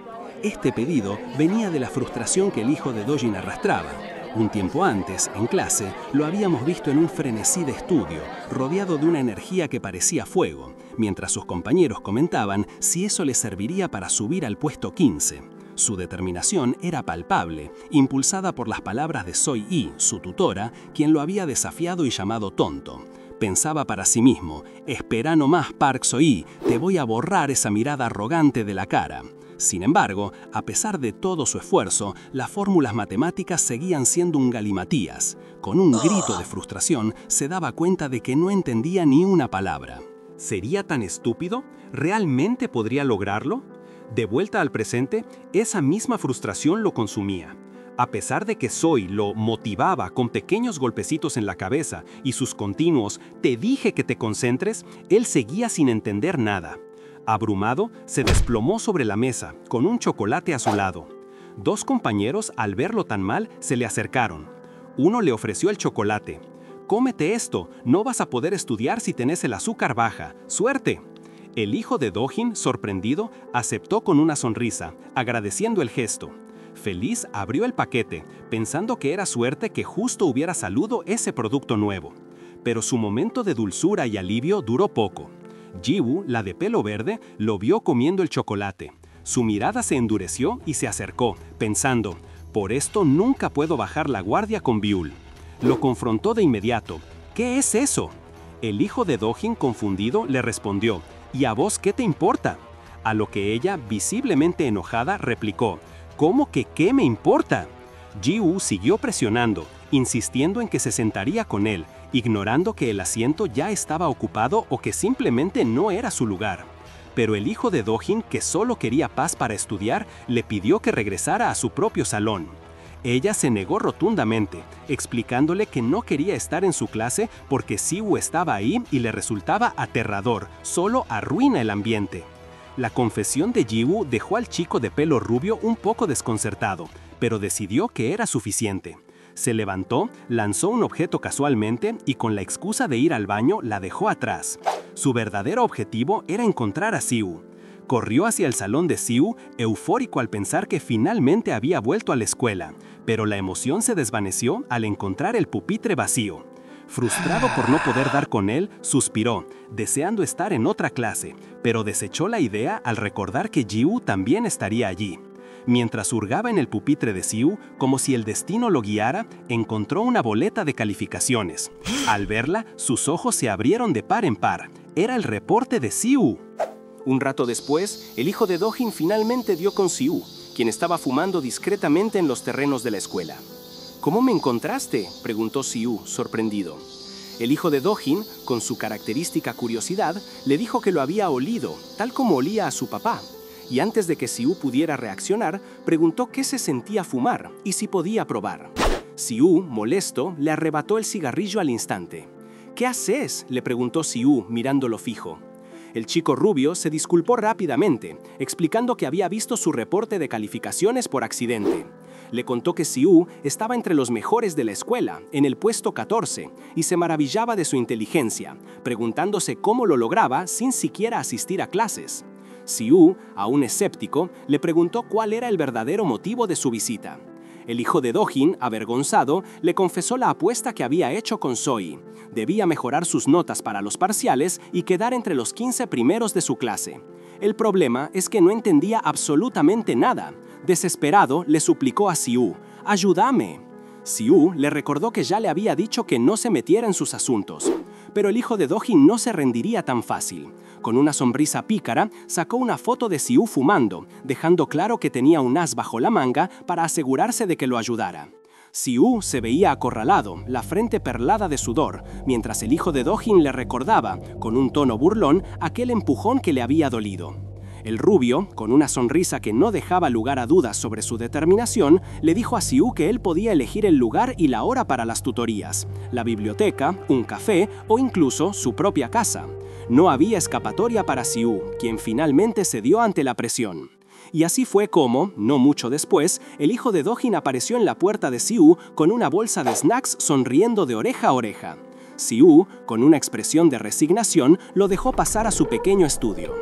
Este pedido venía de la frustración que el hijo de Dojin arrastraba. Un tiempo antes, en clase, lo habíamos visto en un frenesí de estudio, rodeado de una energía que parecía fuego, mientras sus compañeros comentaban si eso le serviría para subir al puesto 15. Su determinación era palpable, impulsada por las palabras de Soi-Yi, su tutora, quien lo había desafiado y llamado tonto. Pensaba para sí mismo: «Espera nomás, Park Seo-Yi, te voy a borrar esa mirada arrogante de la cara». Sin embargo, a pesar de todo su esfuerzo, las fórmulas matemáticas seguían siendo un galimatías. Con un grito de frustración, se daba cuenta de que no entendía ni una palabra. ¿Sería tan estúpido? ¿Realmente podría lograrlo? De vuelta al presente, esa misma frustración lo consumía. A pesar de que Soi lo motivaba con pequeños golpecitos en la cabeza y sus continuos «te dije que te concentres», él seguía sin entender nada. Abrumado, se desplomó sobre la mesa, con un chocolate a su lado. Dos compañeros, al verlo tan mal, se le acercaron. Uno le ofreció el chocolate. «Cómete esto, no vas a poder estudiar si tenés el azúcar baja. ¡Suerte!». El hijo de Dojin, sorprendido, aceptó con una sonrisa, agradeciendo el gesto. Feliz abrió el paquete, pensando que era suerte que justo hubiera salido ese producto nuevo. Pero su momento de dulzura y alivio duró poco. Ji-Woo, la de pelo verde, lo vio comiendo el chocolate. Su mirada se endureció y se acercó, pensando: «Por esto nunca puedo bajar la guardia con Byul». Lo confrontó de inmediato. «¿Qué es eso?». El hijo de Dojin, confundido, le respondió: «¿Y a vos qué te importa?». A lo que ella, visiblemente enojada, replicó: «¿Cómo que qué me importa?». Ji-Woo siguió presionando, insistiendo en que se sentaría con él, ignorando que el asiento ya estaba ocupado o que simplemente no era su lugar. Pero el hijo de Dojin, que solo quería paz para estudiar, le pidió que regresara a su propio salón. Ella se negó rotundamente, explicándole que no quería estar en su clase porque Si-Woo estaba ahí y le resultaba aterrador, solo arruina el ambiente. La confesión de Ji-Woo dejó al chico de pelo rubio un poco desconcertado, pero decidió que era suficiente. Se levantó, lanzó un objeto casualmente y con la excusa de ir al baño la dejó atrás. Su verdadero objetivo era encontrar a Si-Woo. Corrió hacia el salón de Si-Woo, eufórico al pensar que finalmente había vuelto a la escuela, pero la emoción se desvaneció al encontrar el pupitre vacío. Frustrado por no poder dar con él, suspiró, deseando estar en otra clase, pero desechó la idea al recordar que Ji-woo también estaría allí. Mientras hurgaba en el pupitre de Siwoo, como si el destino lo guiara, encontró una boleta de calificaciones. Al verla, sus ojos se abrieron de par en par. Era el reporte de Siwoo. Un rato después, el hijo de Do-jin finalmente dio con Siwoo, quien estaba fumando discretamente en los terrenos de la escuela. ¿Cómo me encontraste?, preguntó Siwoo, sorprendido. El hijo de Do-jin, con su característica curiosidad, le dijo que lo había olido, tal como olía a su papá. Y antes de que Siwoo pudiera reaccionar, preguntó qué se sentía fumar y si podía probar. Siwoo, molesto, le arrebató el cigarrillo al instante. ¿Qué haces?, le preguntó Siwoo, mirándolo fijo. El chico rubio se disculpó rápidamente, explicando que había visto su reporte de calificaciones por accidente. Le contó que Siwoo estaba entre los mejores de la escuela, en el puesto 14, y se maravillaba de su inteligencia, preguntándose cómo lo lograba sin siquiera asistir a clases. Siwoo, aún escéptico, le preguntó cuál era el verdadero motivo de su visita. El hijo de Do-jin, avergonzado, le confesó la apuesta que había hecho con Soi. Debía mejorar sus notas para los parciales y quedar entre los 15 primeros de su clase. El problema es que no entendía absolutamente nada. Desesperado, le suplicó a Siwoo, «¡Ayúdame!». Siwoo le recordó que ya le había dicho que no se metiera en sus asuntos. Pero el hijo de Do-jin no se rendiría tan fácil. Con una sonrisa pícara, sacó una foto de Siwoo fumando, dejando claro que tenía un as bajo la manga para asegurarse de que lo ayudara. Siwoo se veía acorralado, la frente perlada de sudor, mientras el hijo de Do-jin le recordaba, con un tono burlón, aquel empujón que le había dolido. El rubio, con una sonrisa que no dejaba lugar a dudas sobre su determinación, le dijo a Siwoo que él podía elegir el lugar y la hora para las tutorías, la biblioteca, un café o incluso su propia casa. No había escapatoria para Siwoo, quien finalmente cedió ante la presión. Y así fue como, no mucho después, el hijo de Do-jin apareció en la puerta de Siwoo con una bolsa de snacks sonriendo de oreja a oreja. Siwoo, con una expresión de resignación, lo dejó pasar a su pequeño estudio.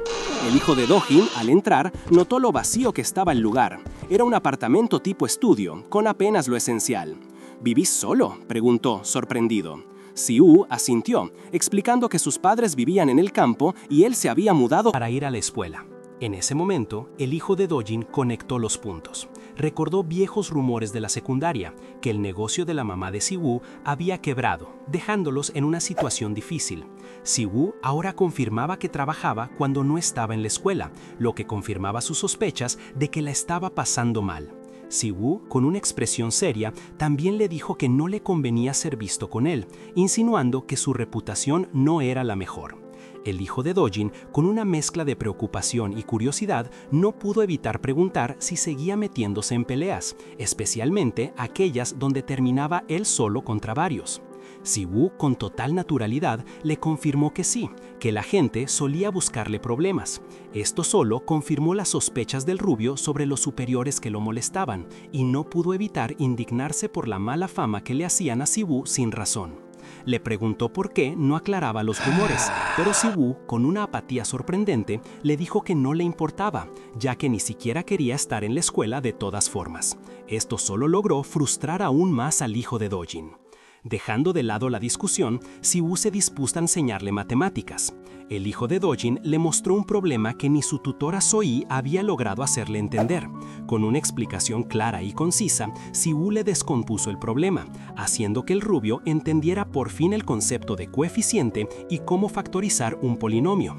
El hijo de Do-jin, al entrar, notó lo vacío que estaba el lugar. Era un apartamento tipo estudio, con apenas lo esencial. ¿Vivís solo?, preguntó, sorprendido. Siwoo asintió, explicando que sus padres vivían en el campo y él se había mudado para ir a la escuela. En ese momento, el hijo de Do-jin conectó los puntos. Recordó viejos rumores de la secundaria, que el negocio de la mamá de Siwoo había quebrado, dejándolos en una situación difícil. Siwoo ahora confirmaba que trabajaba cuando no estaba en la escuela, lo que confirmaba sus sospechas de que la estaba pasando mal. Siwoo, con una expresión seria, también le dijo que no le convenía ser visto con él, insinuando que su reputación no era la mejor. El hijo de Do-jin, con una mezcla de preocupación y curiosidad, no pudo evitar preguntar si seguía metiéndose en peleas, especialmente aquellas donde terminaba él solo contra varios. Siwoo, con total naturalidad, le confirmó que sí, que la gente solía buscarle problemas. Esto solo confirmó las sospechas del rubio sobre los superiores que lo molestaban, y no pudo evitar indignarse por la mala fama que le hacían a Siwoo sin razón. Le preguntó por qué no aclaraba los rumores, pero Siwoo, con una apatía sorprendente, le dijo que no le importaba, ya que ni siquiera quería estar en la escuela de todas formas. Esto solo logró frustrar aún más al hijo de Do-jin. Dejando de lado la discusión, Siwoo se dispuso a enseñarle matemáticas. El hijo de Do-jin le mostró un problema que ni su tutora Soi había logrado hacerle entender. Con una explicación clara y concisa, Siwoo le descompuso el problema, haciendo que el rubio entendiera por fin el concepto de coeficiente y cómo factorizar un polinomio.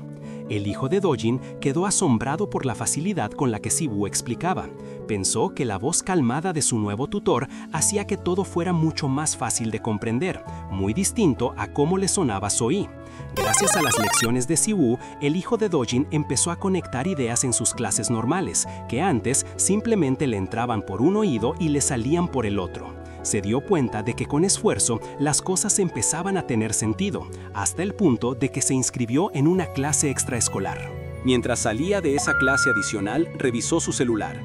El hijo de Do-jin quedó asombrado por la facilidad con la que Siwoo explicaba. Pensó que la voz calmada de su nuevo tutor hacía que todo fuera mucho más fácil de comprender, muy distinto a cómo le sonaba Soi. Gracias a las lecciones de Siwoo, el hijo de Do-jin empezó a conectar ideas en sus clases normales, que antes simplemente le entraban por un oído y le salían por el otro. Se dio cuenta de que con esfuerzo las cosas empezaban a tener sentido, hasta el punto de que se inscribió en una clase extraescolar. Mientras salía de esa clase adicional, revisó su celular.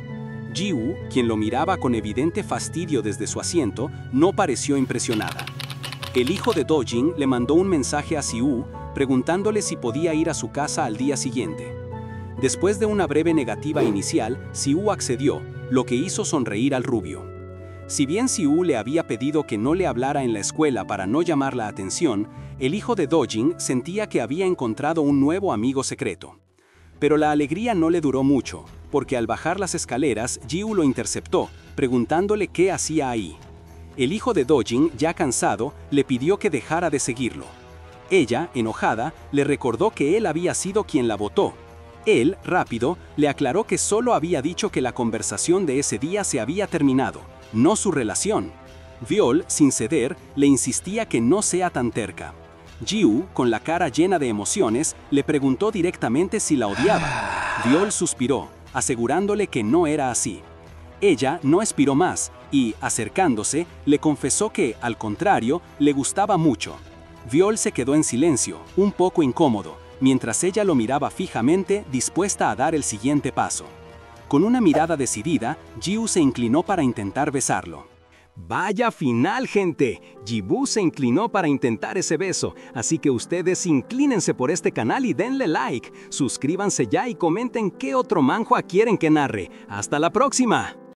Ji-woo, quien lo miraba con evidente fastidio desde su asiento, no pareció impresionada. El hijo de Do-jin le mandó un mensaje a Siwoo preguntándole si podía ir a su casa al día siguiente. Después de una breve negativa inicial, Siwoo accedió, lo que hizo sonreír al rubio. Si bien Siu le había pedido que no le hablara en la escuela para no llamar la atención, el hijo de Dojin sentía que había encontrado un nuevo amigo secreto. Pero la alegría no le duró mucho, porque al bajar las escaleras, Jiu lo interceptó, preguntándole qué hacía ahí. El hijo de Dojin, ya cansado, le pidió que dejara de seguirlo. Ella, enojada, le recordó que él había sido quien la botó. Él, rápido, le aclaró que solo había dicho que la conversación de ese día se había terminado, no su relación. Viol, sin ceder, le insistía que no sea tan terca. Jiu, con la cara llena de emociones, le preguntó directamente si la odiaba. Viol suspiró, asegurándole que no era así. Ella no expiró más y, acercándose, le confesó que, al contrario, le gustaba mucho. Viol se quedó en silencio, un poco incómodo, mientras ella lo miraba fijamente, dispuesta a dar el siguiente paso. Con una mirada decidida, Jiu se inclinó para intentar besarlo. ¡Vaya final, gente! Jibu se inclinó para intentar ese beso, así que ustedes inclínense por este canal y denle like. Suscríbanse ya y comenten qué otro manhwa quieren que narre. ¡Hasta la próxima!